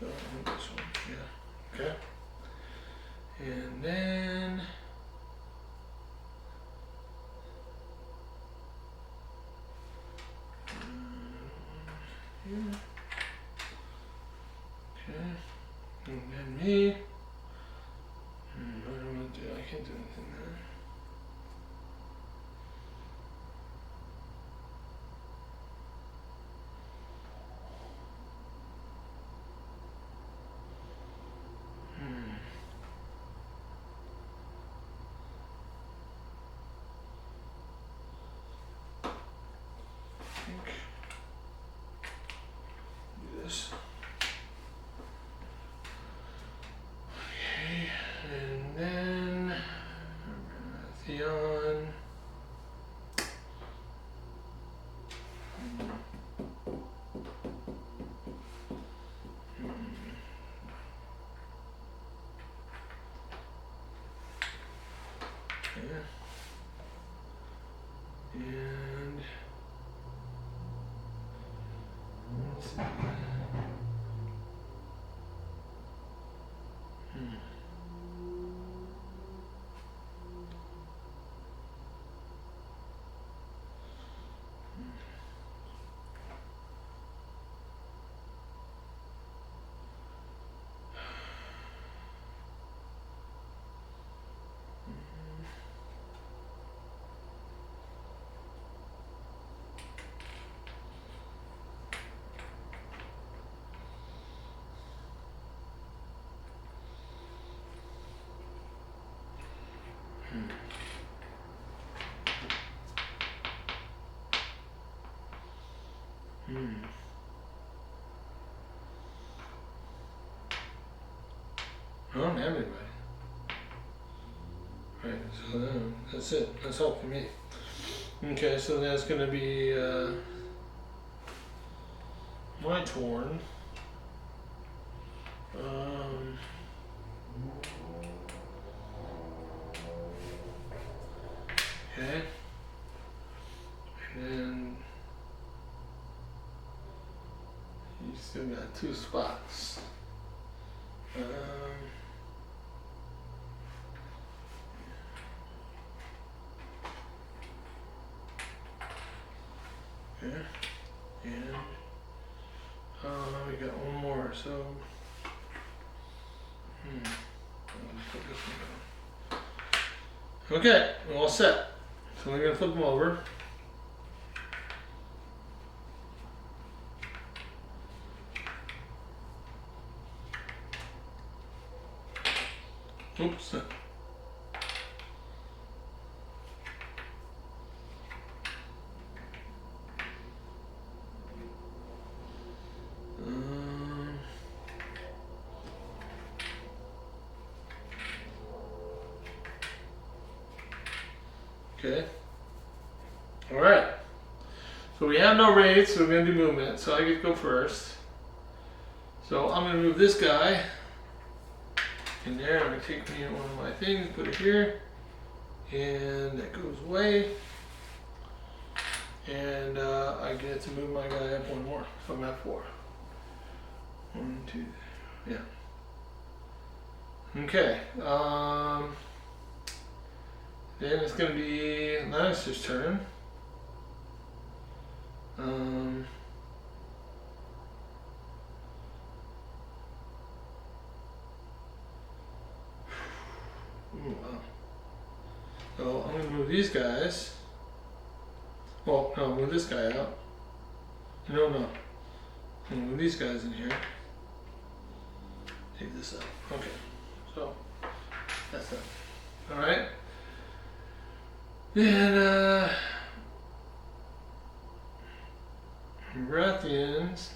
Speaker 1: This one, yeah. Okay. And then here. Okay. And then me. What do I want to do? I can't do anything there. Do this. I don't have anybody. Right, so that's it. That's all for me. Okay, so that's going to be my turn. Okay. And then you still got 2 spots. Okay. And we got one more, so I'll put this one down. Okay, we're all set. So we're gonna flip them over. Oops. Okay. All right. So we have no raids, so we're going to do movement. So I get to go first. So I'm going to move this guy in there. I'm going to take me one of my things, put it here, and that goes away. And I get to move my guy up one more. So I'm at 4. 1, 2, yeah. Okay. Then it's going to be Lannister's turn. Ooh, wow. So I'm going to move these guys. Well, no, move this guy out. No. I'm going to move these guys in here. Take this out. Okay. So that's that. All right. Then Baratheons,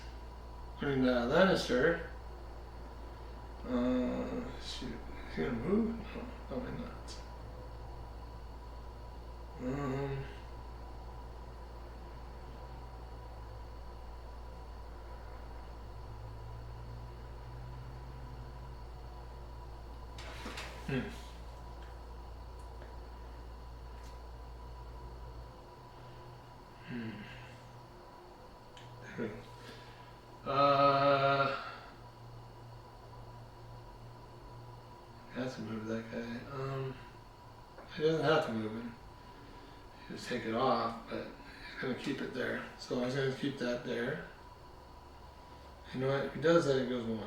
Speaker 1: putting Lannister. Shoot, is he gonna move? No, probably not. Has to move that guy. He doesn't have to move him. He just take it off, but he's gonna keep it there. So I'm gonna keep that there. You know what? If he does that, it goes 1.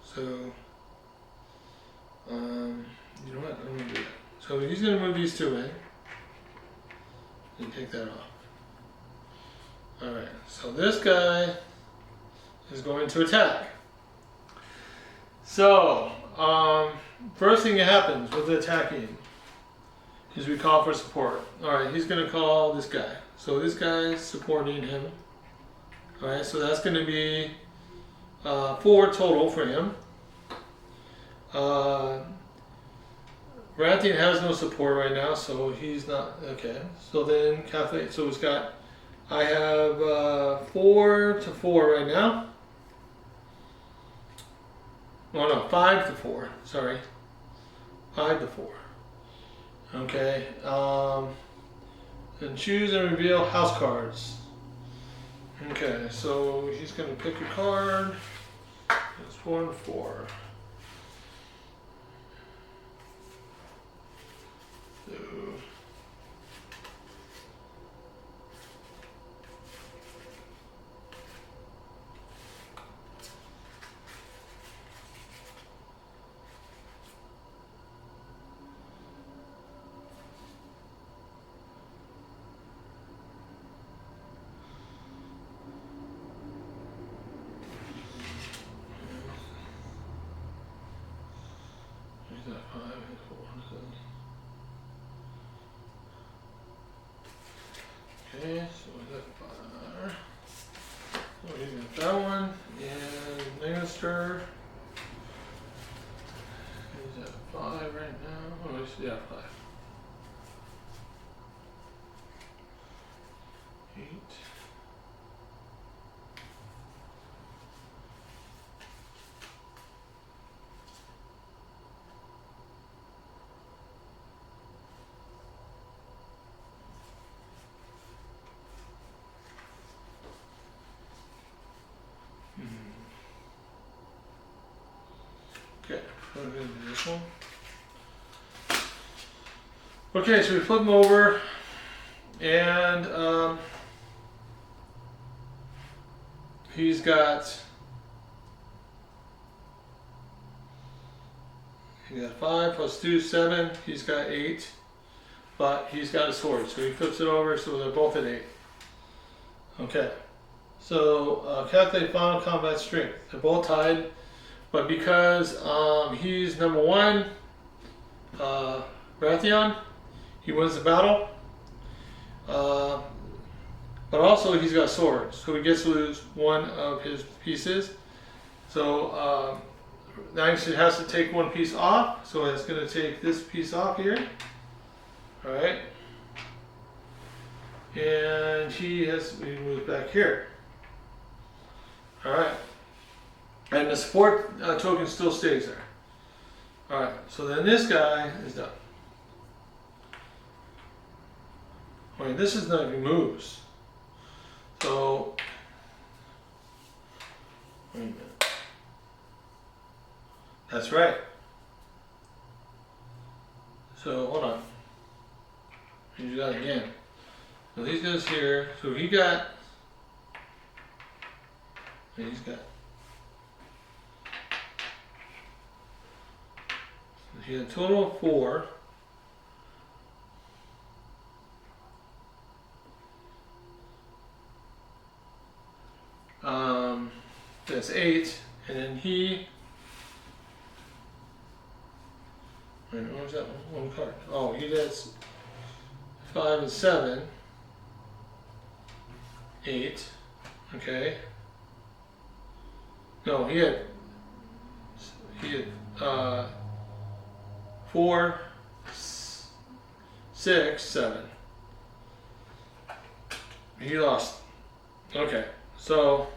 Speaker 1: So, you know what? I'm gonna do that. So he's gonna move these 2 in. And take that off. All right. So this guy is going to attack. So, first thing that happens with the attacking is we call for support. Alright, he's going to call this guy. So this guy is supporting him. Alright, so that's going to be 4 total for him. Baratheon has no support right now, so he's not, okay. So then, Cafe, so it's got, I have 4 to 4 right now. Oh no, 5 to 4, sorry. 5 to 4. Okay, and choose and reveal house cards. Okay, so he's gonna pick a card. It's 4 and 4. So, he's at 5 and 4. Okay, so we got 5. So he's got that one, and Lannister. He's at 5 right now. Oh, yeah, 5. 8. Okay, we're going to do this one. Okay, so we flip them over, and he's got 5 plus 2 is 7. He's got 8, but he's got a sword, so he flips it over, so they're both at 8. Okay, so calculate final combat strength. They're both tied, but because he's number 1, Baratheon, he wins the battle. But also he's got swords, so he gets to lose one of his pieces. So now he has to take one piece off, so it's going to take this piece off here. Alright. And he moves back here. Alright. And the support token still stays there. Alright, so then this guy is done. Wait, this is not even moves. So, wait a minute. That's right. So, hold on. You do that again. So these goes here. So he's got he had a total of 4. That's 8, and then wait, what was that one card? Oh, he does 5 and 7, 8. Okay. No, he had 4, 6, 7. He lost. Okay, so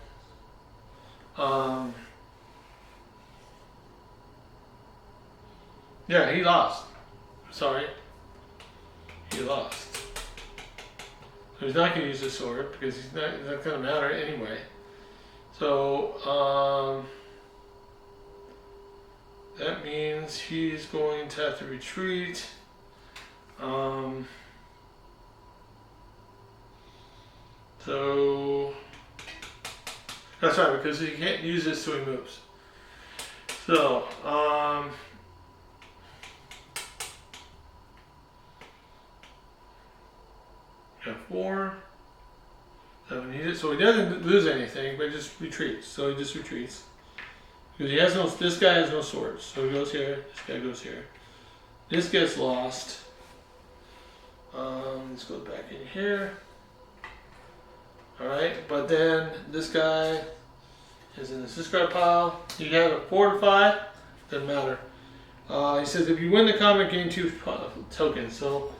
Speaker 1: yeah, he lost. Sorry, he lost. So he's not going to use his sword because he's not going to matter anyway. So that means he's going to have to retreat. So that's right, because he can't use this so he moves. So got 4. 7 needed, so he doesn't lose anything, but just retreats. So he just retreats because he has no. This guy has no swords, so he goes here. This guy goes here. This gets lost. Let's go back in here. All right, but then this guy is in the discard pile. You have a 4 to 5. Doesn't matter. He says if you win the combat, gain 2 tokens. So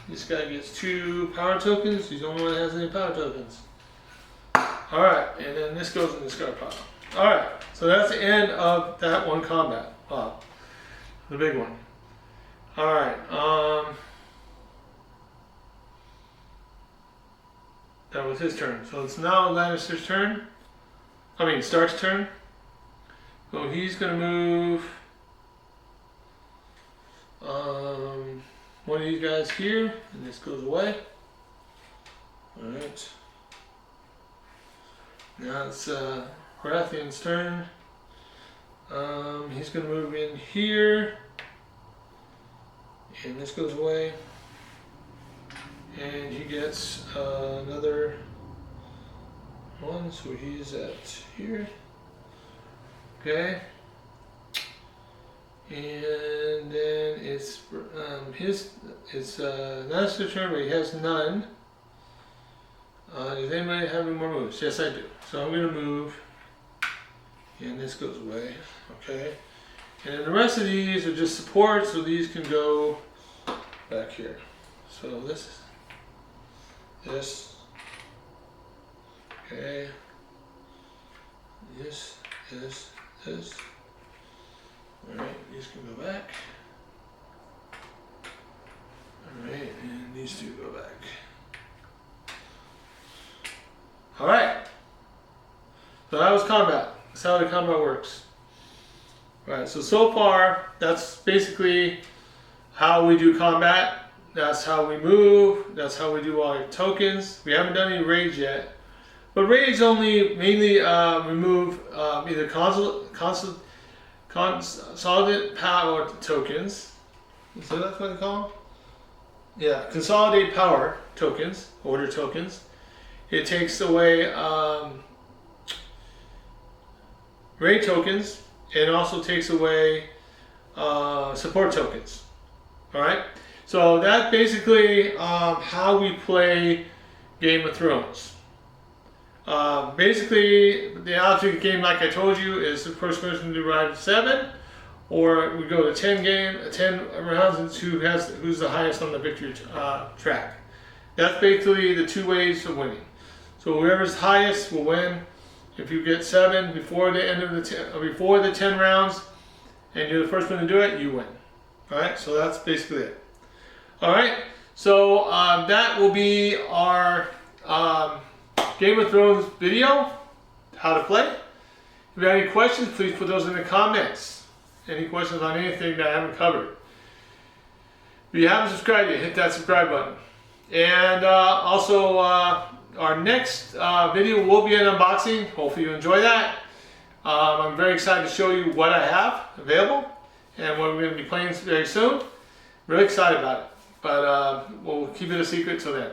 Speaker 1: this guy gets 2 power tokens. He's the only one that has any power tokens. All right, and then this goes in the discard pile. All right, so that's the end of that one combat. Wow, the big one. All right. That was his turn. So it's now Lannister's turn. I mean, Stark's turn. So he's going to move one of these guys here, and this goes away. Alright. Now it's Baratheon's turn. He's going to move in here, and this goes away. And he gets another one, so he's at here. Okay. And then it's Lannister's turn, but he has none. Does anybody have any more moves? Yes, I do. So I'm going to move, and this goes away. Okay. And then the rest of these are just support, so these can go back here. So this. Okay. This. Alright, these can go back. Alright, and these two go back. Alright. So that was combat. That's how the combat works. Alright, so far, that's basically how we do combat. That's how we move. That's how we do all your tokens. We haven't done any raids yet. But raids only mainly remove either consolidate power tokens. So that's what they call them? Yeah, consolidate power tokens, order tokens. It takes away raid tokens, and also takes away support tokens. Alright? So that's basically how we play Game of Thrones. Basically, the object game, like I told you, is the first person to arrive at 7, or we go to 10 rounds, and who's the highest on the victory track. That's basically the two ways of winning. So whoever's highest will win. If you get 7 before the end of before the 10 rounds, and you're the first one to do it, you win. All right. So that's basically it. All right. So that will be our Game of Thrones video, how to play. If you have any questions, please put those in the comments. Any questions on anything that I haven't covered. If you haven't subscribed yet, hit that subscribe button. And also, our next video will be an unboxing. Hopefully you enjoy that. I'm very excited to show you what I have available and what we're going to be playing very soon. Really excited about it. But we'll keep it a secret till then.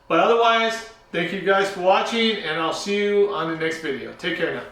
Speaker 1: But otherwise, thank you guys for watching, and I'll see you on the next video. Take care now.